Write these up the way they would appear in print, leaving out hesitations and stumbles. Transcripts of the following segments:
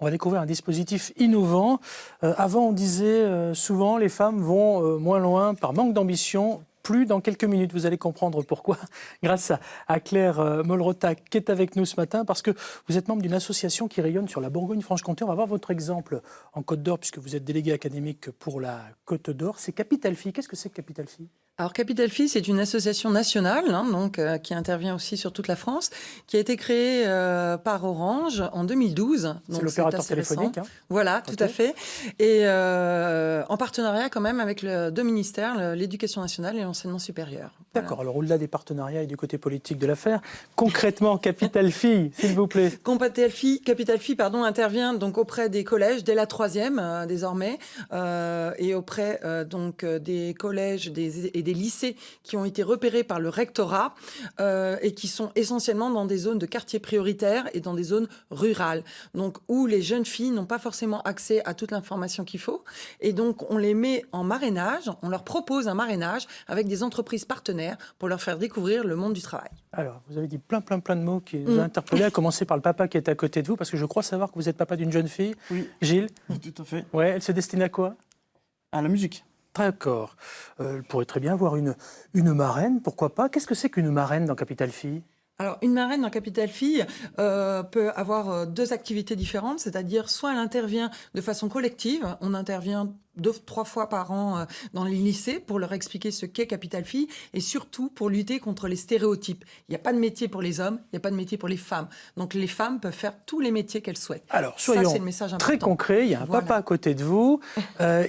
On va découvrir un dispositif innovant. Avant, on disait souvent les femmes vont moins loin par manque d'ambition. Plus dans quelques minutes, vous allez comprendre pourquoi, grâce à Claire Molrota qui est avec nous ce matin, parce que vous êtes membre d'une association qui rayonne sur la Bourgogne-Franche-Comté. On va voir votre exemple en Côte d'Or, puisque vous êtes délégué académique pour la Côte d'Or. C'est Capital Fille. Qu'est-ce que c'est que Capital Fille ? Alors Capital Fille, c'est une association nationale qui intervient aussi sur toute la France, qui a été créée par Orange en 2012. C'est l'opérateur téléphonique. Voilà, tout à fait. Et en partenariat quand même avec deux ministères, l'éducation nationale et l'enseignement supérieur. Voilà. D'accord, alors au-delà des partenariats et du côté politique de l'affaire, concrètement, Capital Fille, s'il vous plaît. Capital Fille, intervient donc auprès des collèges dès la 3e désormais, et auprès des collèges et des lycées qui ont été repérés par le rectorat et qui sont essentiellement dans des zones de quartiers prioritaires et dans des zones rurales, donc où les jeunes filles n'ont pas forcément accès à toute l'information qu'il faut. Et donc on les met en marrainage, on leur propose un marrainage avec des entreprises partenaires pour leur faire découvrir le monde du travail. Alors, vous avez dit plein de mots qui nous ont interpellés, à commencer par le papa qui est à côté de vous, parce que je crois savoir que vous êtes papa d'une jeune fille. Oui. Gilles ? Oui, tout à fait. Ouais, elle se destine à quoi ? À la musique. D'accord. Elle pourrait très bien avoir une marraine, pourquoi pas. Qu'est-ce que c'est qu'une marraine dans Capital Fille ? Alors, une marraine dans Capital Fille peut avoir deux activités différentes, c'est-à-dire soit elle intervient de façon collective, on intervient 2-3 fois par an dans les lycées pour leur expliquer ce qu'est Capital Fille et surtout pour lutter contre les stéréotypes. Il n'y a pas de métier pour les hommes, il n'y a pas de métier pour les femmes. Donc les femmes peuvent faire tous les métiers qu'elles souhaitent. Alors, soyons c'est le message important. très concret, il y a un papa à côté de vous,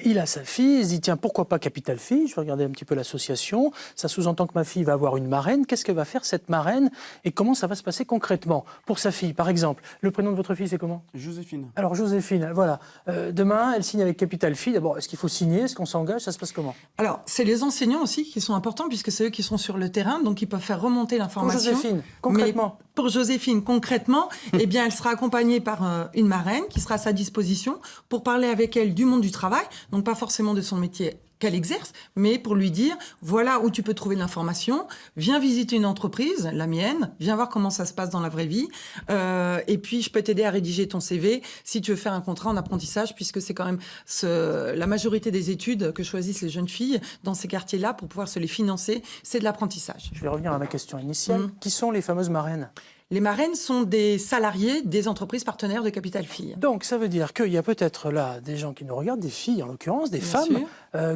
il a sa fille, il se dit tiens, pourquoi pas Capital Fille ? Je vais regarder un petit peu l'association, ça sous-entend que ma fille va avoir une marraine. Qu'est-ce qu'elle va faire cette marraine et comment ça va se passer concrètement ? Pour sa fille, par exemple, le prénom de votre fille c'est comment ? Joséphine. Alors Joséphine, voilà, demain elle signe avec Capital Fille. D'abord, est-ce qu'il faut signer ? Est-ce qu'on s'engage ? Ça se passe comment ? Alors, c'est les enseignants aussi qui sont importants puisque c'est eux qui sont sur le terrain, donc ils peuvent faire remonter l'information. Pour Joséphine, concrètement. Mais pour Joséphine, concrètement, eh bien, elle sera accompagnée par une marraine qui sera à sa disposition pour parler avec elle du monde du travail, donc pas forcément de son métier qu'elle exerce, mais pour lui dire, voilà où tu peux trouver de l'information, viens visiter une entreprise, la mienne, viens voir comment ça se passe dans la vraie vie, et puis je peux t'aider à rédiger ton CV si tu veux faire un contrat en apprentissage, puisque c'est quand même la majorité des études que choisissent les jeunes filles dans ces quartiers-là pour pouvoir se les financer, c'est de l'apprentissage. Je vais revenir à ma question initiale. Qui sont les fameuses marraines ? Les marraines sont des salariés des entreprises partenaires de Capital Fille. Donc ça veut dire qu'il y a peut-être là des gens qui nous regardent, des filles en l'occurrence, des femmes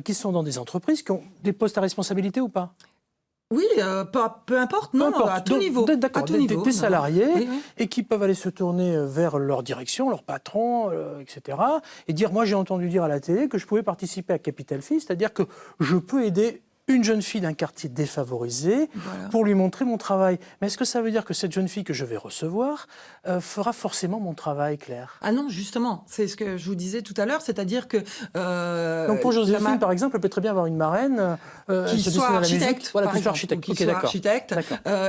qui sont dans des entreprises, qui ont des postes à responsabilité ou pas ? Oui, peu importe, non, à tout niveau. D'accord, des salariés et qui peuvent aller se tourner vers leur direction, leur patron, etc. et dire, moi j'ai entendu dire à la télé que je pouvais participer à Capital Fille, c'est-à-dire que je peux aider une jeune fille d'un quartier défavorisé pour lui montrer mon travail. Mais est-ce que ça veut dire que cette jeune fille que je vais recevoir fera forcément mon travail, Claire ? Ah non, justement, c'est ce que je vous disais tout à l'heure, c'est-à-dire que... Donc pour Joséphine, par exemple, elle peut très bien avoir une marraine qui soit architecte, voilà, qui soit architecte, qui soit architecte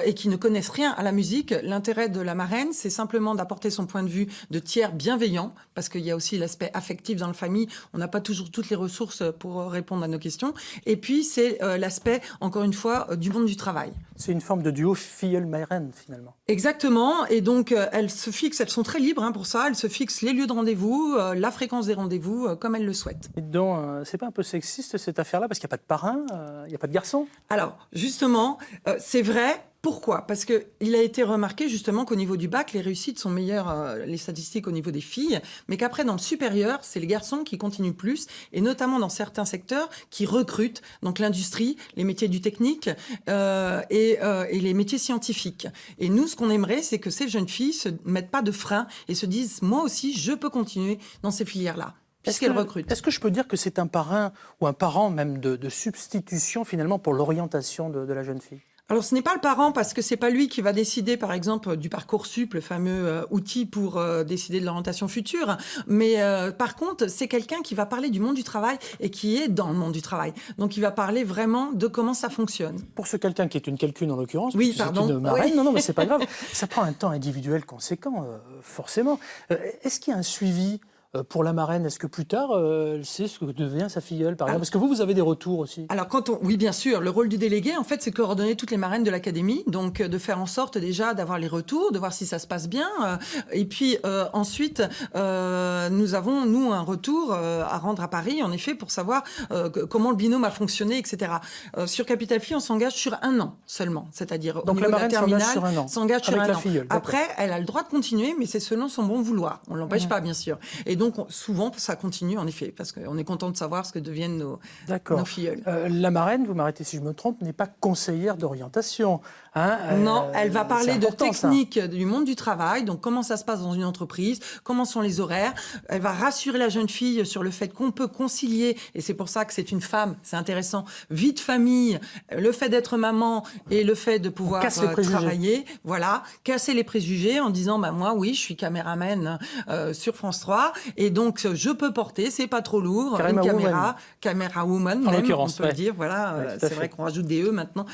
et qui ne connaisse rien à la musique. L'intérêt de la marraine, c'est simplement d'apporter son point de vue de tiers bienveillant, parce qu'il y a aussi l'aspect affectif dans la famille. On n'a pas toujours toutes les ressources pour répondre à nos questions. Et puis, c'est l'aspect, encore une fois, du monde du travail. C'est une forme de duo filleule-marraine, finalement. Exactement. Et donc, elles sont très libres pour ça. Elles se fixent les lieux de rendez-vous, la fréquence des rendez-vous, comme elles le souhaitent. Et donc, c'est pas un peu sexiste, cette affaire-là, parce qu'il n'y a pas de parrain, il n'y a pas de garçon ? Alors, justement, c'est vrai. Pourquoi ? Parce qu'il a été remarqué justement qu'au niveau du bac, les réussites sont meilleures, les statistiques au niveau des filles, mais qu'après, dans le supérieur, c'est les garçons qui continuent plus, et notamment dans certains secteurs qui recrutent, donc l'industrie, les métiers du technique et les métiers scientifiques. Et nous, ce qu'on aimerait, c'est que ces jeunes filles se mettent pas de frein et se disent, moi aussi, je peux continuer dans ces filières-là. Puisqu'elles recrutent. Est-ce que je peux dire que c'est un parrain ou un parent même de substitution finalement pour l'orientation de la jeune fille ? Alors, ce n'est pas le parent parce que c'est pas lui qui va décider, par exemple, du Parcoursup, le fameux outil pour décider de l'orientation future. Mais par contre, c'est quelqu'un qui va parler du monde du travail et qui est dans le monde du travail. Donc, il va parler vraiment de comment ça fonctionne. Pour ce quelqu'un qui est une quelqu'une en l'occurrence, oui, pardon. C'est une marraine, non, mais c'est pas grave. Ça prend un temps individuel conséquent, forcément. Est-ce qu'il y a un suivi pour la marraine, est-ce que plus tard, elle sait ce que devient sa filleule, par exemple? Parce que vous avez des retours aussi. Alors, oui, bien sûr, le rôle du délégué, en fait, c'est de coordonner toutes les marraines de l'académie, donc de faire en sorte déjà d'avoir les retours, de voir si ça se passe bien. Et puis ensuite, nous avons, nous, un retour à rendre à Paris, en effet, pour savoir comment le binôme a fonctionné, etc. Sur Capital Fille, on s'engage sur 1 an seulement, c'est-à-dire donc la marraine s'engage sur 1 an, s'engage sur avec 1 la an. filleule. Après, elle a le droit de continuer, mais c'est selon son bon vouloir. On l'empêche pas, bien sûr. Et donc, souvent, ça continue, en effet, parce qu'on est content de savoir ce que deviennent nos filleuls. La marraine, vous m'arrêtez si je me trompe, n'est pas conseillère d'orientation. Hein, non, elle va parler de techniques ça. Du monde du travail, donc comment ça se passe dans une entreprise, comment sont les horaires. Elle va rassurer la jeune fille sur le fait qu'on peut concilier, et c'est pour ça que c'est une femme, c'est intéressant, vie de famille, le fait d'être maman et le fait de pouvoir travailler, voilà, casser les préjugés en disant moi oui, je suis caméraman sur France 3 et donc je peux porter, c'est pas trop lourd, une caméra woman, en même, l'occurrence, on peut le dire, voilà, c'est vrai qu'on rajoute des E maintenant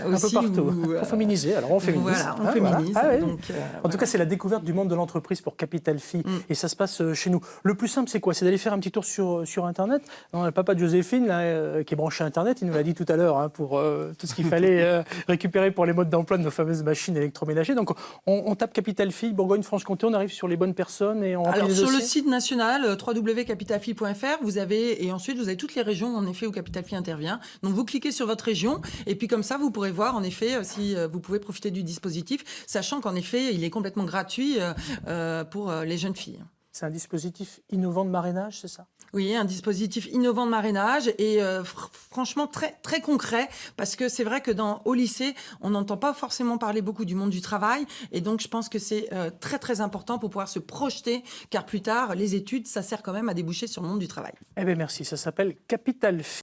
aussi, un peu partout. Faut féminiser, alors on féminise. Voilà, on féminise. Voilà. Donc, en tout cas, c'est la découverte du monde de l'entreprise pour Capital Fille. Et ça se passe chez nous. Le plus simple, c'est quoi? C'est d'aller faire un petit tour sur Internet. Non, le papa de Joséphine, là, qui est branché Internet, il nous l'a dit tout à l'heure, pour tout ce qu'il fallait récupérer pour les modes d'emploi de nos fameuses machines électroménagères. Donc, on tape Capital Fille, Bourgogne-Franche-Comté, on arrive sur les bonnes personnes et on remplit les dossiers. Sur le site national, www.capitalfille.fr, vous avez, et ensuite, vous avez toutes les régions, en effet, où Capital Fille intervient. Donc, vous cliquez sur votre région, et puis comme ça, vous pourrez voir, en effet, si vous pouvez profiter du dispositif, sachant qu'en effet, il est complètement gratuit pour les jeunes filles. C'est un dispositif innovant de marrainage, c'est ça? Oui, un dispositif innovant de marrainage et franchement très, très concret, parce que c'est vrai que au lycée, on n'entend pas forcément parler beaucoup du monde du travail, et donc je pense que c'est très, très important pour pouvoir se projeter, car plus tard, les études, ça sert quand même à déboucher sur le monde du travail. Eh bien, merci. Ça s'appelle Capital Fille.